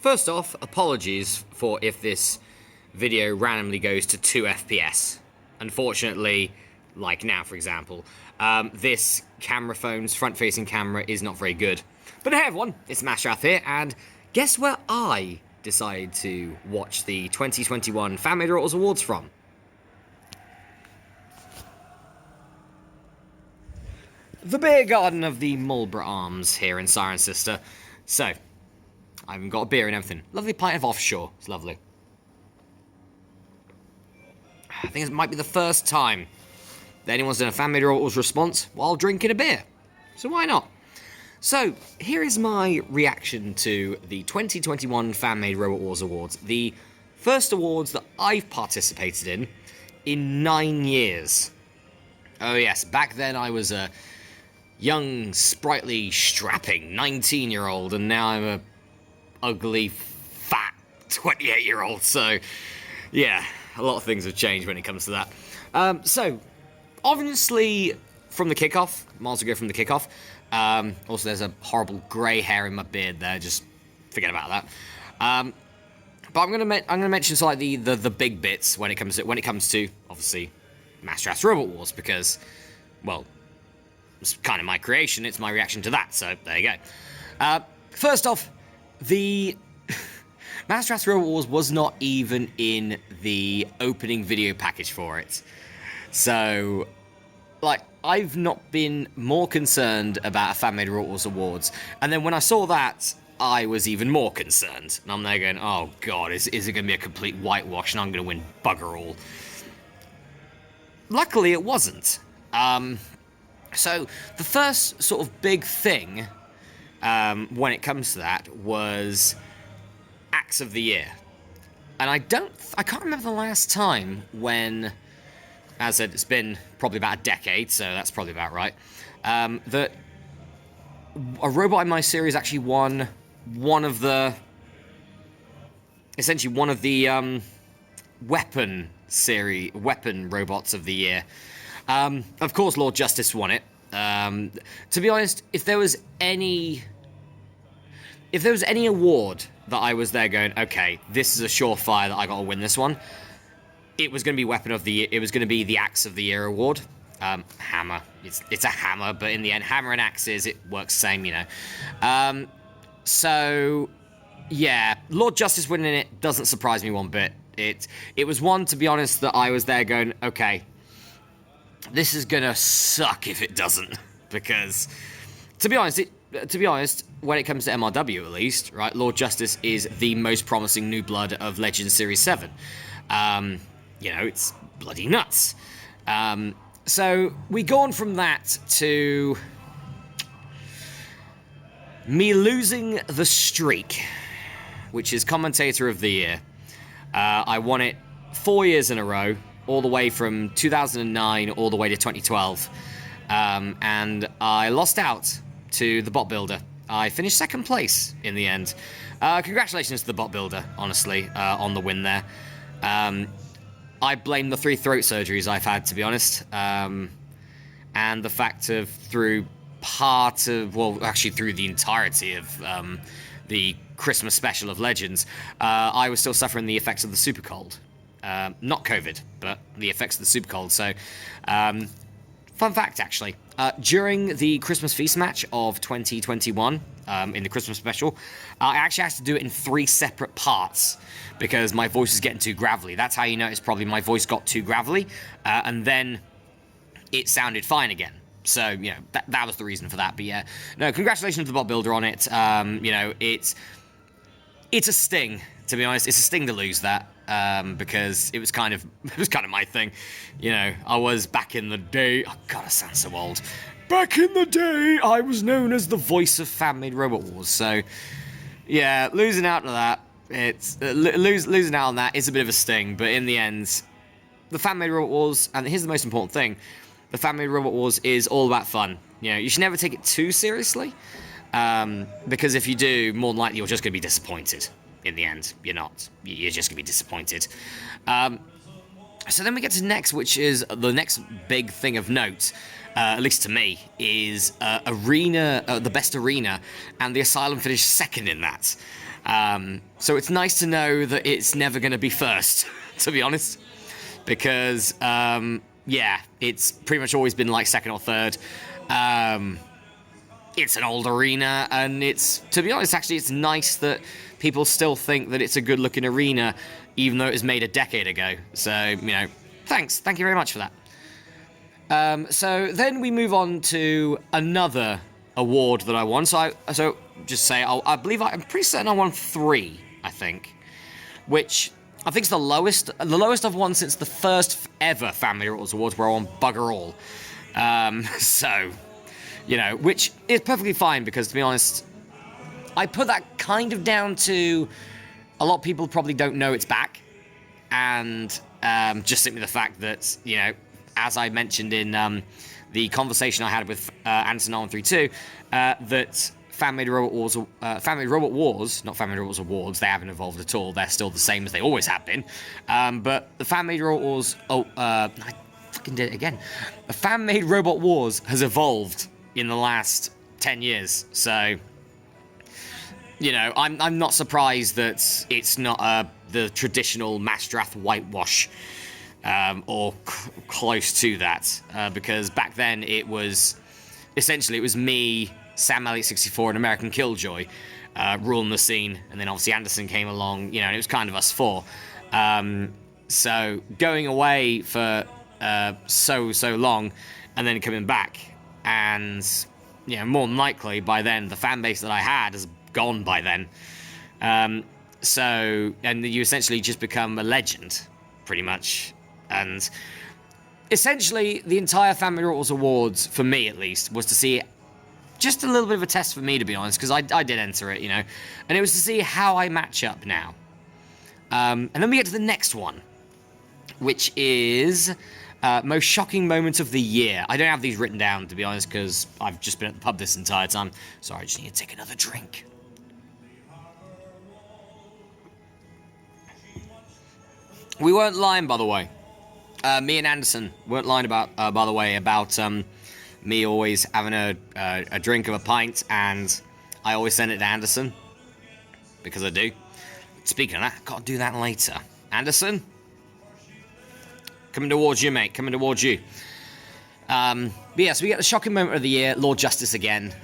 First off, apologies for if this video randomly goes to 2 FPS. Unfortunately, like now for example, this camera phone's front-facing camera is not very good. But hey everyone, it's Mashrath here, and guess where I decided to watch the 2021 FMRW Awards from? The beer garden of the Marlborough Arms here in Cirencester. So, I even got a beer and everything. Lovely pint of offshore. It's lovely. I think it might be the first time that anyone's done a FMRW Awards response while drinking a beer. So why not? So, here is my reaction to the 2021 FMRW Awards. The first awards that I've participated in 9 years. Oh yes, back then I was a young, sprightly, strapping 19-year-old, and now I'm a ugly, fat 28-year-old, so yeah, a lot of things have changed when it comes to that. So, obviously, from the kickoff, might as well go from the kickoff. Also, there's a horrible grey hair in my beard there, just forget about that. But I'm gonna mention sort of like the big bits when it comes to obviously Mashrath's Robot Wars, because, well, it's kind of my creation, it's my reaction to that, so there you go. First off, the Mashrath's Robot Wars was not even in the opening video package for it. So, like, I've not been more concerned about a FMRW Awards, and then when I saw that, I was even more concerned. And I'm there going, oh god, is it going to be a complete whitewash and I'm going to win bugger all? Luckily, it wasn't. So, the first sort of big thing, when it comes to that, was Acts of the Year. And I can't remember the last time when, as I said, it's been probably about a decade, so that's probably about right, that a robot in my series actually won essentially one of the weapon robots of the year. Of course, Lord Justice won it. To be honest, if there was any award that I was there going, okay, this is a surefire that I got to win this one, it was going to be Weapon of the Year. It was going to be the Axe of the Year award. Hammer. It's a hammer, but in the end, hammer and axes, it works the same, you know. So, yeah, Lord Justice winning it doesn't surprise me one bit. It was one, to be honest, that I was there going, okay, this is gonna suck if it doesn't, because, to be honest, when it comes to MRW at least, right, Lord Justice is the most promising new blood of Legends Series 7. You know, it's bloody nuts. So, we go on from that to me losing the streak, which is Commentator of the Year. I won it 4 years in a row, all the way from 2009 all the way to 2012. And I lost out to the Bot Builder. I finished second place in the end. Congratulations to the Bot Builder, honestly, on the win there. I blame the 3 throat surgeries I've had, to be honest. And the fact of through the entirety of the Christmas special of Legends, I was still suffering the effects of the super cold. Not COVID, but the effects of the super cold. So, fun fact, actually. During the Christmas Feast match of 2021, in the Christmas special, I actually had to do it in 3 separate parts because my voice was getting too gravelly. That's how you notice probably my voice got too gravelly, and then it sounded fine again. So, you know, that was the reason for that. But yeah, no, congratulations to the Bot Builder on it. You know, it's a sting, to be honest. It's a sting to lose that. Because it was kind of my thing, you know. I was back in the day. Oh God, I sound so old. Back in the day, I was known as the voice of FMRW Wars. So, yeah, losing out to that, losing out on that is a bit of a sting. But in the end, the FMRW Wars, and here's the most important thing: the FMRW Wars is all about fun. You know, you should never take it too seriously, because if you do, more than likely you're just going to be disappointed. In the end, you're not. You're just going to be disappointed. So then we get to next, which is the next big thing of note, at least to me, is arena, the best arena, and the Asylum finished second in that. So it's nice to know that it's never going to be first, to be honest, because yeah, it's pretty much always been like second or third. It's an old arena, and it's, to be honest, actually, it's nice that people still think that it's a good-looking arena, even though it was made a decade ago. So, you know, thanks. Thank you very much for that. So then we move on to another award that I won. So just say, I believe I'm pretty certain I won 3, I think, which I think is the lowest I've won since the first ever Family Rules Awards, where I won bugger all. So, you know, which is perfectly fine, because, to be honest, I put that kind of down to a lot of people probably don't know it's back, and just simply the fact that, you know, as I mentioned in the conversation I had with Anderson9132, that Family Robot Wars, not Family Robot Awards, they haven't evolved at all. They're still the same as they always have been. But the Fan-Made Robot Wars, I fucking did it again. The Fan-Made Robot Wars has evolved in the last 10 years, so, you know, I'm not surprised that it's not the traditional match draft whitewash, or close to that, because back then it was me, Sam Elliott 64, and American Killjoy ruling the scene, and then obviously Anderson came along, you know, and it was kind of us 4. So going away for so long, and then coming back, and, you know, more than likely by then the fan base that I had has gone by then. So, and you essentially just become a legend, pretty much. And essentially, the entire Family Rules Awards, for me at least, was to see just a little bit of a test for me, to be honest, because I did enter it, you know, and it was to see how I match up now. And then we get to the next one, which is most shocking moment of the year. I don't have these written down, to be honest, because I've just been at the pub this entire time. Sorry, I just need to take another drink. We weren't lying, by the way. Me and Anderson weren't lying about, by the way, about me always having a drink of a pint, and I always send it to Anderson, because I do. Speaking of that, I've got to do that later. Anderson? Coming towards you, mate. Coming towards you. But yeah, so we get the shocking moment of the year. Lord Justice again.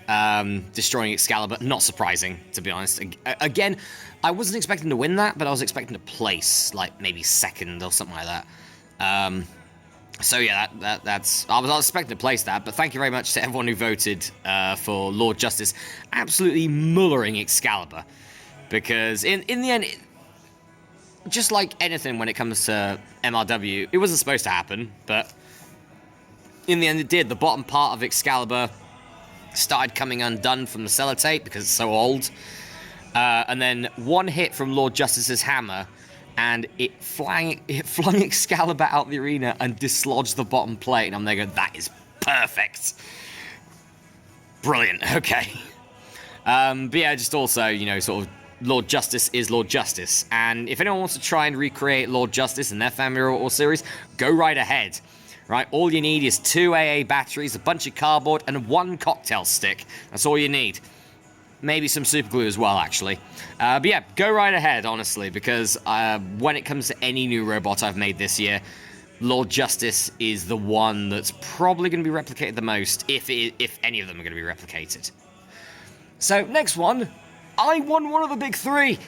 Destroying Excalibur. Not surprising, to be honest. Again, I wasn't expecting to win that, but I was expecting to place, like, maybe second or something like that. So yeah, that's... I was expecting to place that, but thank you very much to everyone who voted for Lord Justice absolutely mullering Excalibur. Because in the end... just like anything when it comes to MRW, it wasn't supposed to happen, but in the end it did. The bottom part of Excalibur started coming undone from the sellotape because it's so old. And then one hit from Lord Justice's hammer, and it flung Excalibur out the arena and dislodged the bottom plate. And I'm there going, that is perfect. Brilliant, okay. But yeah, just also, you know, sort of, Lord Justice is Lord Justice, and if anyone wants to try and recreate Lord Justice in their Family or series, go right ahead. Right, all you need is 2 AA batteries, a bunch of cardboard, and 1 cocktail stick. That's all you need. Maybe some super glue as well, actually. But yeah, go right ahead, honestly, because when it comes to any new robot I've made this year, Lord Justice is the one that's probably going to be replicated the most, if any of them are going to be replicated. So, next one. I won one of the big 3.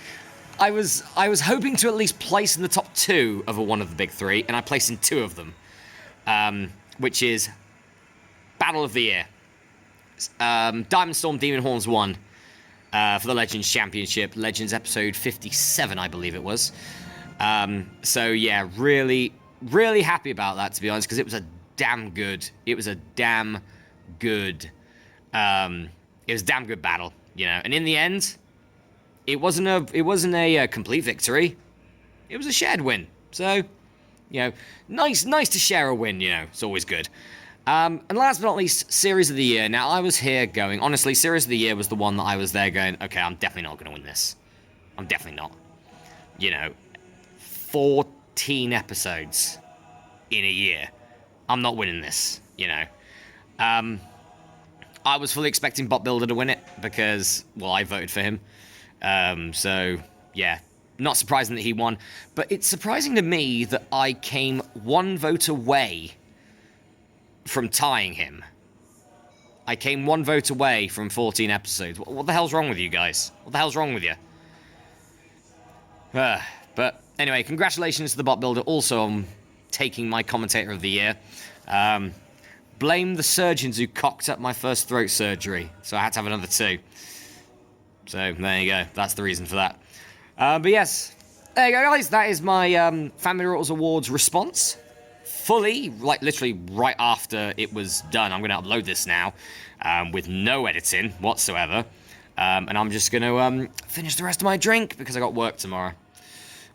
I was hoping to at least place in the top 2 of one of the big 3, and I placed in 2 of them, which is Battle of the Year. Diamond Storm Demon Horns won for the Legends Championship, Legends episode 57, I believe it was. So yeah, really, really happy about that, to be honest, because it was a damn good. It was a damn good. It was a damn good battle. You know, and in the end, it wasn't a complete victory. It was a shared win. So, you know, nice to share a win. You know, it's always good. And last but not least, Series of the Year. Now, I was here going, honestly, Series of the Year was the one that I was there going, okay, I'm definitely not going to win this. I'm definitely not. You know, 14 episodes. in a year. I'm not winning this, you know. I was fully expecting Bot Builder to win it because, well, I voted for him. So, yeah, not surprising that he won. But it's surprising to me that I came one vote away from tying him. I came one vote away from 14 episodes. What the hell's wrong with you guys? What the hell's wrong with you? But anyway, congratulations to the Bot Builder also on taking my Commentator of the Year. Blame the surgeons who cocked up my first throat surgery, so I had to have another 2. So there you go. That's the reason for that. But yes, there you go, guys. That is my Family Rottles Awards response. Fully, like literally right after it was done. I'm going to upload this now with no editing whatsoever. And I'm just going to finish the rest of my drink because I got work tomorrow.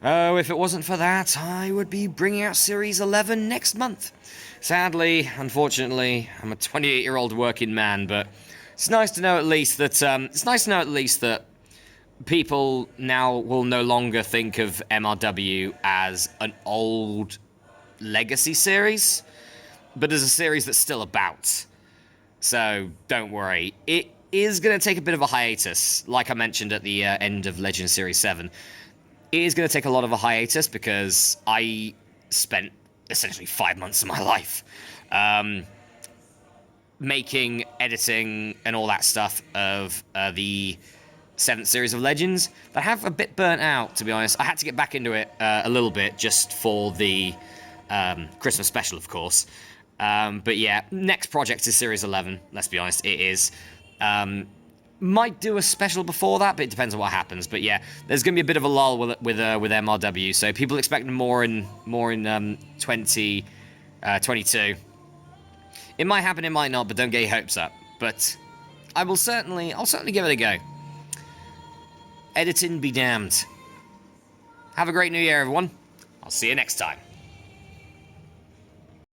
Oh, if it wasn't for that, I would be bringing out Series 11 next month. Sadly, unfortunately, I'm a 28-year-old working man, but it's nice to know at least that people now will no longer think of MRW as an old legacy series, but as a series that's still about. So don't worry. It is going to take a bit of a hiatus, like I mentioned at the end of Legend Series 7. It is going to take a lot of a hiatus because I spent essentially 5 months of my life making, editing, and all that stuff of the 7th series of Legends. I have a bit burnt out, to be honest. I had to get back into it a little bit just for the Christmas special, of course. But yeah, next project is Series 11, let's be honest, it is. Might do a special before that, but it depends on what happens. But yeah, there's going to be a bit of a lull with MRW, so people expect more in 2022. It might happen, it might not, but don't get your hopes up. But I'll certainly give it a go. Editing be damned. Have a great new year, everyone. I'll see you next time.